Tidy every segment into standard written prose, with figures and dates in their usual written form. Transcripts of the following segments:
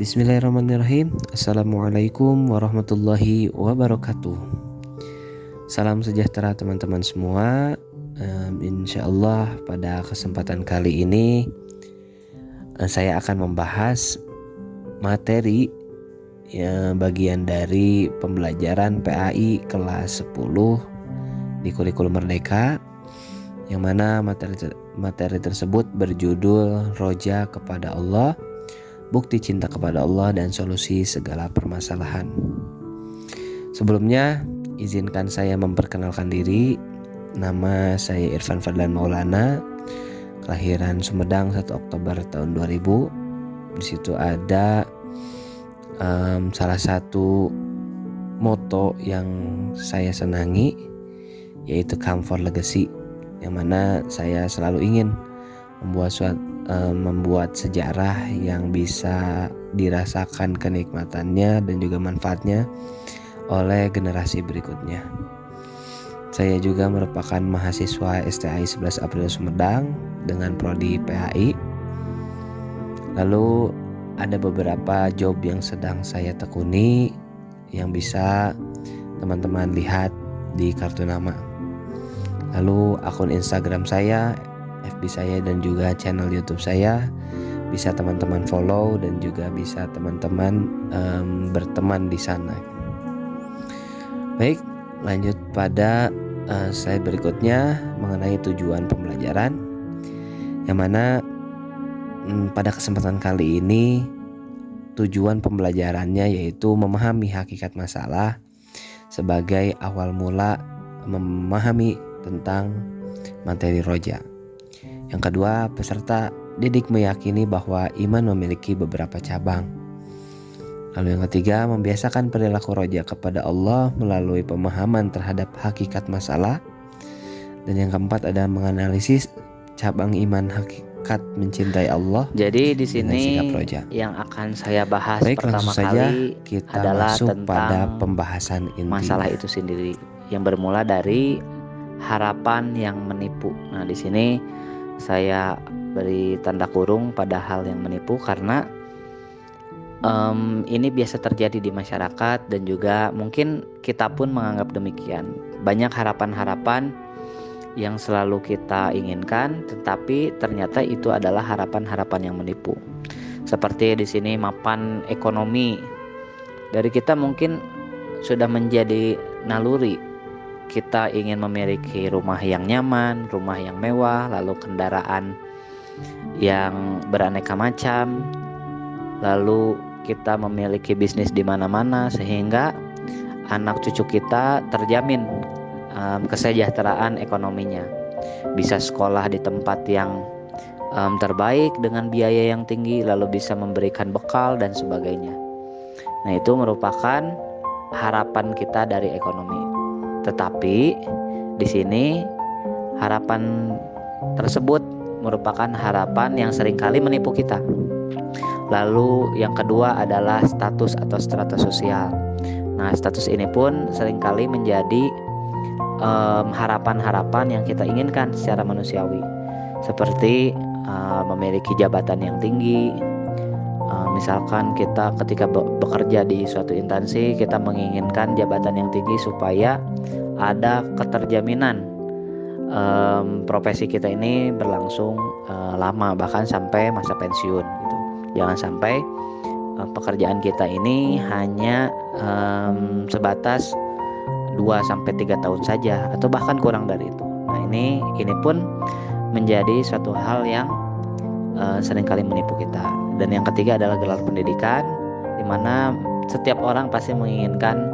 Bismillahirrahmanirrahim. Assalamualaikum warahmatullahi wabarakatuh. Salam sejahtera teman-teman semua. Insya Allah pada kesempatan kali ini saya akan membahas materi bagian dari pembelajaran PAI kelas 10 di kurikulum Merdeka, yang mana materi tersebut berjudul Roja kepada Allah, Bukti Cinta kepada Allah dan Solusi Segala Permasalahan. Sebelumnya, izinkan saya memperkenalkan diri. Nama saya Irfan Fadlan Maulana, kelahiran Sumedang 1 Oktober tahun 2000. Di situ ada salah satu moto yang saya senangi, yaitu Come for Legacy, yang mana saya selalu ingin membuat sejarah yang bisa dirasakan kenikmatannya dan juga manfaatnya oleh generasi berikutnya. Saya juga merupakan mahasiswa STAI 11 April Sumedang dengan prodi PAI. Lalu ada beberapa job yang sedang saya tekuni yang bisa teman-teman lihat di kartu nama. Lalu akun Instagram saya, FB saya, dan juga channel YouTube saya bisa teman-teman follow dan juga bisa teman-teman berteman di sana. Baik, lanjut pada slide berikutnya mengenai tujuan pembelajaran, yang mana pada kesempatan kali ini tujuan pembelajarannya yaitu memahami hakikat masalah sebagai awal mula memahami tentang materi roja. Yang kedua, peserta didik meyakini bahwa iman memiliki beberapa cabang. Lalu yang ketiga, membiasakan perilaku roja kepada Allah melalui pemahaman terhadap hakikat masalah. Dan yang keempat ada menganalisis cabang iman hakikat mencintai Allah. Jadi di sini yang akan saya bahas pertama kali kita adalah masuk tentang pada pembahasan intinya. Masalah itu sendiri yang bermula dari harapan yang menipu. Nah, di sini saya beri tanda kurung pada hal yang menipu karena ini biasa terjadi di masyarakat dan juga mungkin kita pun menganggap demikian. Banyak harapan-harapan yang selalu kita inginkan, tetapi ternyata itu adalah harapan-harapan yang menipu. Seperti di sini mapan ekonomi dari kita mungkin sudah menjadi naluri. Kita ingin memiliki rumah yang nyaman, rumah yang mewah, lalu kendaraan yang beraneka macam, lalu kita memiliki bisnis di mana-mana sehingga anak cucu kita terjamin kesejahteraan ekonominya. Bisa sekolah di tempat yang terbaik dengan biaya yang tinggi, lalu bisa memberikan bekal dan sebagainya. Nah, itu merupakan harapan kita dari ekonomi. Tetapi di sini harapan tersebut merupakan harapan yang seringkali menipu kita. Lalu yang kedua adalah status atau strata sosial. Nah, status ini pun seringkali menjadi harapan-harapan yang kita inginkan secara manusiawi. Seperti memiliki jabatan yang tinggi. Misalkan kita ketika bekerja di suatu instansi, kita menginginkan jabatan yang tinggi supaya ada keterjaminan profesi kita ini berlangsung lama, bahkan sampai masa pensiun gitu. Jangan sampai pekerjaan kita ini hanya sebatas 2-3 tahun saja atau bahkan kurang dari itu. Nah, ini pun menjadi suatu hal yang seringkali menipu kita. Dan yang ketiga adalah gelar pendidikan, di mana setiap orang pasti menginginkan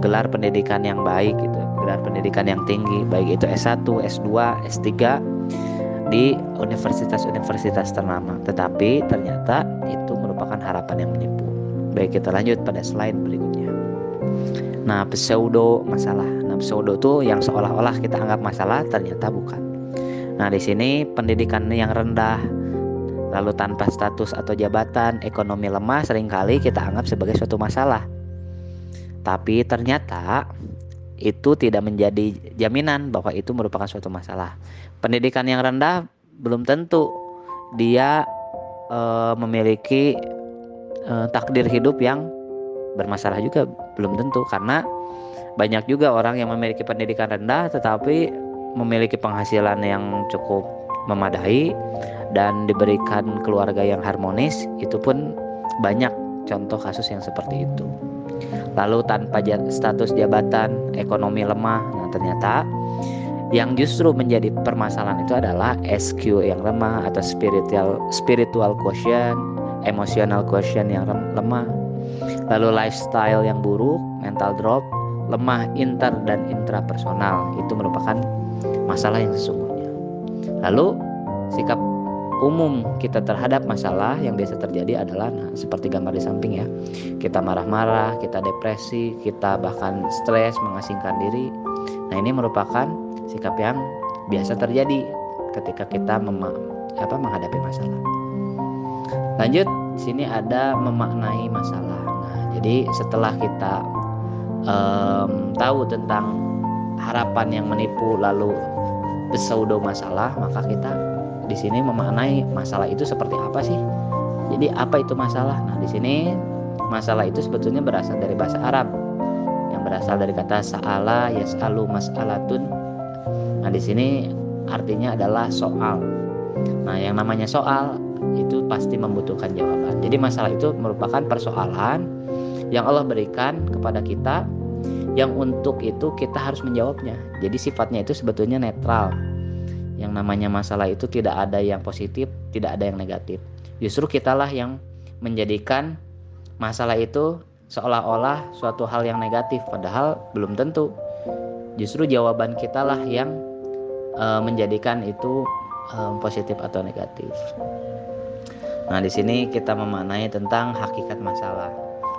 gelar pendidikan yang baik gitu, gelar pendidikan yang tinggi, baik itu S1, S2, S3 di universitas-universitas ternama. Tetapi ternyata itu merupakan harapan yang menipu. Baik, kita lanjut pada slide berikutnya. Nah, pseudo masalah. Nah, pseudo itu yang seolah-olah kita anggap masalah, ternyata bukan. Nah, di sini pendidikan yang rendah, lalu tanpa status atau jabatan, ekonomi lemah seringkali kita anggap sebagai suatu masalah. Tapi ternyata itu tidak menjadi jaminan bahwa itu merupakan suatu masalah. Pendidikan yang rendah belum tentu dia memiliki takdir hidup yang bermasalah juga belum tentu, karena banyak juga orang yang memiliki pendidikan rendah tetapi memiliki penghasilan yang cukup memadai dan diberikan keluarga yang harmonis. Itu pun banyak contoh kasus yang seperti itu. Lalu tanpa status jabatan, ekonomi lemah. Nah, ternyata yang justru menjadi permasalahan itu adalah SQ yang lemah atau spiritual quotient, emotional quotient yang lemah. Lalu lifestyle yang buruk, mental drop, lemah inter dan intrapersonal, itu merupakan masalah yang sesungguhnya. Lalu sikap umum kita terhadap masalah yang biasa terjadi adalah seperti gambar di samping ya. Kita marah-marah, kita depresi, kita bahkan stres, mengasingkan diri. Nah, ini merupakan sikap yang biasa terjadi ketika kita menghadapi masalah. Lanjut, sini ada memaknai masalah. Nah, jadi setelah kita tahu tentang harapan yang menipu lalu pseudo masalah, maka kita di sini memaknai masalah itu seperti apa sih? Jadi apa itu masalah? Nah, di sini masalah itu sebetulnya berasal dari bahasa Arab yang berasal dari kata sa'ala yas'alu mas'alatun. Nah, di sini artinya adalah soal. Nah, yang namanya soal itu pasti membutuhkan jawaban. Jadi masalah itu merupakan persoalan yang Allah berikan kepada kita, yang untuk itu kita harus menjawabnya. Jadi sifatnya itu sebetulnya netral. Yang namanya masalah itu tidak ada yang positif, tidak ada yang negatif. Justru kitalah yang menjadikan masalah itu seolah-olah suatu hal yang negatif, padahal belum tentu. Justru jawaban kitalah yang menjadikan itu positif atau negatif. Nah, di sini kita memaknai tentang hakikat masalah.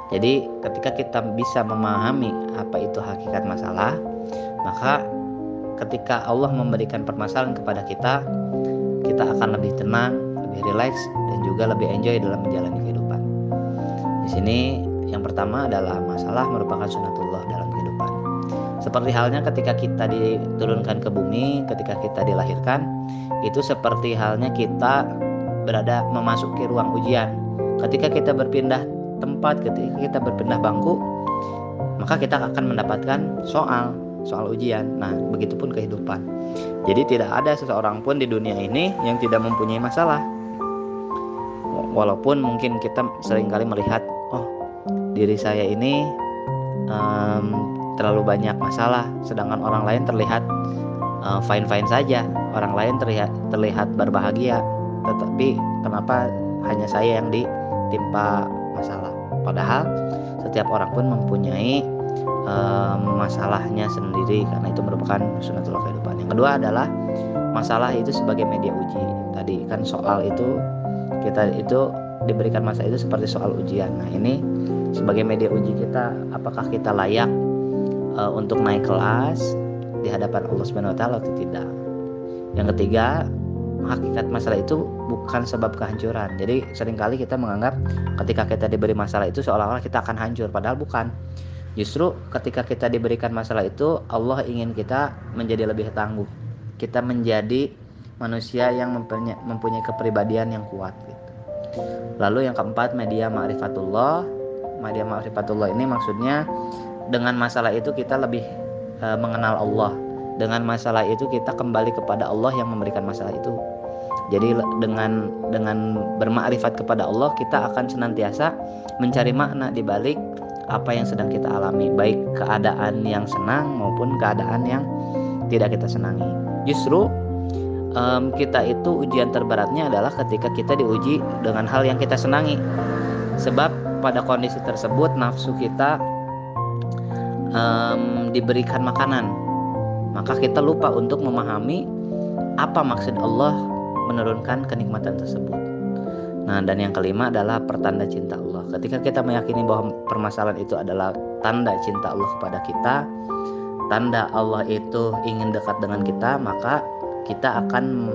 Jadi ketika kita bisa memahami apa itu hakikat masalah, maka ketika Allah memberikan permasalahan kepada kita, kita akan lebih tenang, lebih rileks, dan juga lebih enjoy dalam menjalani kehidupan. Di sini yang pertama adalah masalah merupakan sunatullah dalam kehidupan. Seperti halnya ketika kita diturunkan ke bumi, ketika kita dilahirkan, itu seperti halnya kita berada memasuki ruang ujian. Ketika kita berpindah tempat, ketika kita berpindah bangku, maka kita akan mendapatkan soal ujian. Nah, begitupun kehidupan. Jadi tidak ada seseorang pun di dunia ini yang tidak mempunyai masalah. Walaupun mungkin kita seringkali melihat, oh, diri saya ini terlalu banyak masalah, sedangkan orang lain terlihat fine-fine saja, orang lain terlihat berbahagia, tetapi kenapa hanya saya yang ditimpa masalah? Padahal setiap orang pun mempunyai masalahnya sendiri, karena itu merupakan sunatullah kehidupan. Yang kedua adalah masalah itu sebagai media uji. Tadi kan soal itu, kita itu diberikan masalah itu seperti soal ujian. Nah, ini sebagai media uji kita, apakah kita layak untuk naik kelas di hadapan Allah Subhanahu wa taala atau tidak. Yang ketiga, hakikat masalah itu bukan sebab kehancuran. Jadi seringkali kita menganggap ketika kita diberi masalah itu seolah-olah kita akan hancur, padahal bukan. Justru ketika kita diberikan masalah itu, Allah ingin kita menjadi lebih tangguh. Kita menjadi manusia yang mempunyai kepribadian yang kuat gitu. Lalu yang keempat, media ma'rifatullah. Media ma'rifatullah ini maksudnya dengan masalah itu kita lebih mengenal Allah. Dengan masalah itu kita kembali kepada Allah yang memberikan masalah itu. Jadi dengan bermakrifat kepada Allah, kita akan senantiasa mencari makna di balik apa yang sedang kita alami, baik keadaan yang senang maupun keadaan yang tidak kita senangi. Justru kita itu ujian terberatnya adalah ketika kita diuji dengan hal yang kita senangi. Sebab pada kondisi tersebut nafsu kita diberikan makanan, maka kita lupa untuk memahami apa maksud Allah menurunkan kenikmatan tersebut. Nah, dan yang kelima adalah pertanda cinta Allah. Ketika kita meyakini bahwa permasalahan itu adalah tanda cinta Allah kepada kita, tanda Allah itu ingin dekat dengan kita, maka kita akan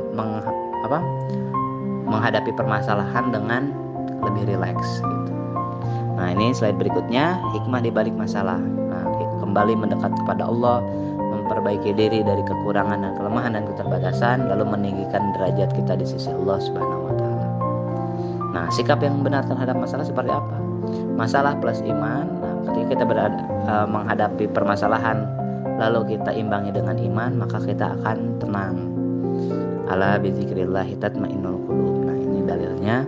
menghadapi permasalahan dengan lebih rileks gitu. Nah, ini slide berikutnya, hikmah di balik masalah. Nah, kembali mendekat kepada Allah, memperbaiki diri dari kekurangan dan kelemahan dan keterbatasan, lalu meninggikan derajat kita di sisi Allah Subhanahu wa taala. Nah, sikap yang benar terhadap masalah seperti apa? Masalah plus iman. Nah, ketika kita menghadapi permasalahan lalu kita imbangi dengan iman, maka kita akan tenang. Ala bizikrillah tatmainnul qulub. Nah, ini dalilnya.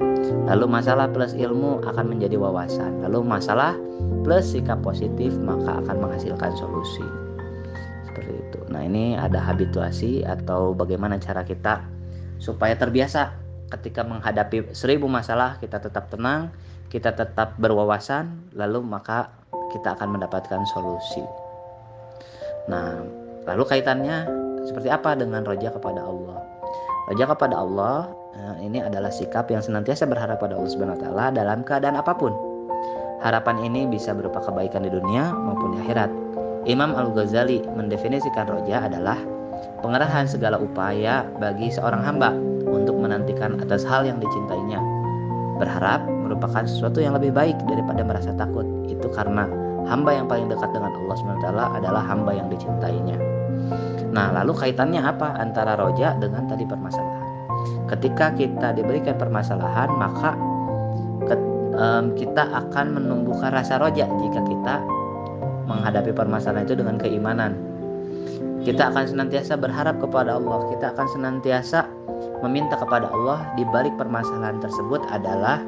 Lalu masalah plus ilmu akan menjadi wawasan. Lalu masalah plus sikap positif maka akan menghasilkan solusi. Seperti itu. Nah, ini ada habituasi atau bagaimana cara kita supaya terbiasa ketika menghadapi 1000 masalah kita tetap tenang, kita tetap berwawasan, lalu maka kita akan mendapatkan solusi. Nah, lalu kaitannya seperti apa dengan roja kepada Allah? Roja kepada Allah ini adalah sikap yang senantiasa berharap pada Allah Subhanahu wa taala dalam keadaan apapun. Harapan ini bisa berupa kebaikan di dunia maupun di akhirat. Imam Al-Ghazali mendefinisikan roja adalah pengerahan segala upaya bagi seorang hamba untuk menantikan atas hal yang dicintainya. Berharap merupakan sesuatu yang lebih baik daripada merasa takut. Itu karena hamba yang paling dekat dengan Allah SWT adalah hamba yang dicintainya. Nah, lalu kaitannya apa antara roja dengan tadi permasalahan? Ketika kita diberikan permasalahan, maka kita akan menumbuhkan rasa roja jika kita menghadapi permasalahan itu dengan keimanan. Kita akan senantiasa berharap kepada Allah. Kita akan senantiasa meminta kepada Allah di balik permasalahan tersebut adalah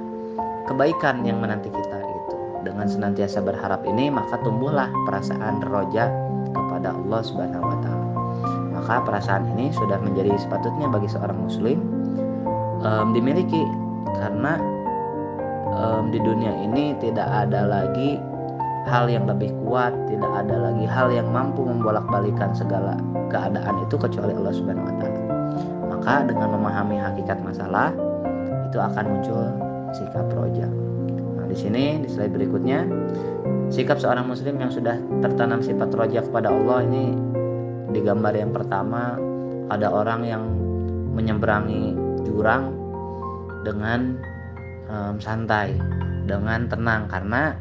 kebaikan yang menanti kita gitu. Dengan senantiasa berharap ini maka tumbuhlah perasaan roja kepada Allah Subhanahu wa taala. Maka perasaan ini sudah menjadi sepatutnya bagi seorang muslim dimiliki, karena di dunia ini tidak ada lagi hal yang lebih kuat, tidak ada lagi hal yang mampu membolak-balikan segala keadaan itu kecuali Allah Subhanahu wa taala. Maka dengan memahami hakikat masalah itu akan muncul sikap roja. Nah, di sini di slide berikutnya, sikap seorang muslim yang sudah tertanam sifat roja kepada Allah ini di gambar yang pertama ada orang yang menyeberangi jurang dengan santai, dengan tenang, karena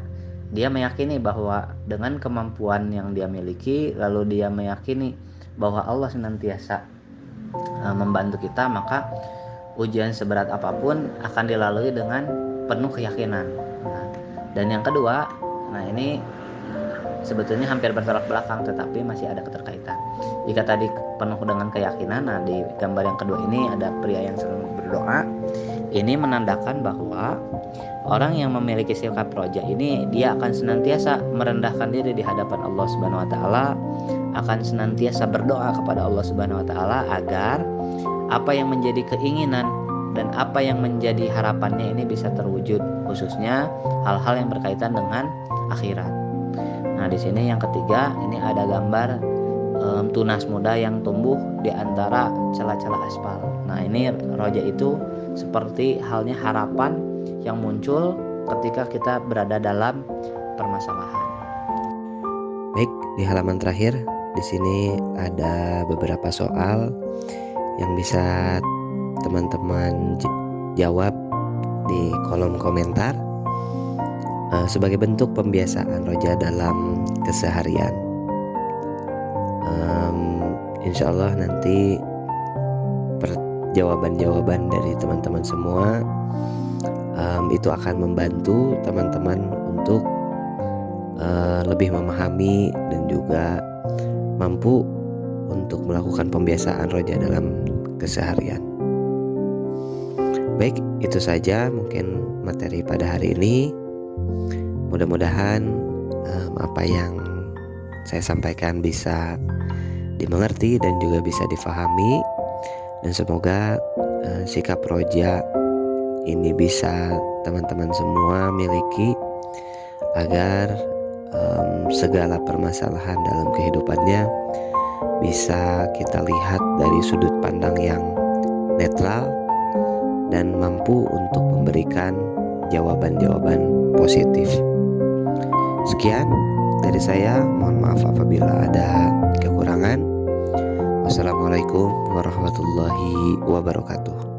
dia meyakini bahwa dengan kemampuan yang dia miliki, lalu dia meyakini bahwa Allah senantiasa membantu kita, maka ujian seberat apapun akan dilalui dengan penuh keyakinan. Nah, dan yang kedua, nah ini sebetulnya hampir bertolak belakang tetapi masih ada keterkaitan. Jika tadi penuh dengan keyakinan, nah di gambar yang kedua ini ada pria yang sedang berdoa. Ini menandakan bahwa orang yang memiliki sikap roja ini dia akan senantiasa merendahkan diri di hadapan Allah Subhanahu wa taala, akan senantiasa berdoa kepada Allah Subhanahu wa taala agar apa yang menjadi keinginan dan apa yang menjadi harapannya ini bisa terwujud, khususnya hal-hal yang berkaitan dengan akhirat. Nah, di sini yang ketiga ini ada gambar tunas muda yang tumbuh di antara celah-celah aspal. Nah, ini roja itu seperti halnya harapan yang muncul ketika kita berada dalam permasalahan. Baik, di halaman terakhir di sini ada beberapa soal yang bisa teman-teman jawab di kolom komentar sebagai bentuk pembiasaan roja dalam keseharian. Insya Allah nanti jawaban-jawaban dari teman-teman semua itu akan membantu teman-teman untuk lebih memahami dan juga mampu untuk melakukan pembiasaan roja dalam keseharian. Baik, itu saja mungkin materi pada hari ini. Mudah-mudahan apa yang saya sampaikan bisa dimengerti dan juga bisa difahami, dan semoga sikap roja ini bisa teman-teman semua miliki agar segala permasalahan dalam kehidupannya bisa kita lihat dari sudut pandang yang netral dan mampu untuk memberikan jawaban-jawaban positif. Sekian dari saya, mohon maaf apabila ada kekurangan. Wassalamualaikum warahmatullahi wabarakatuh.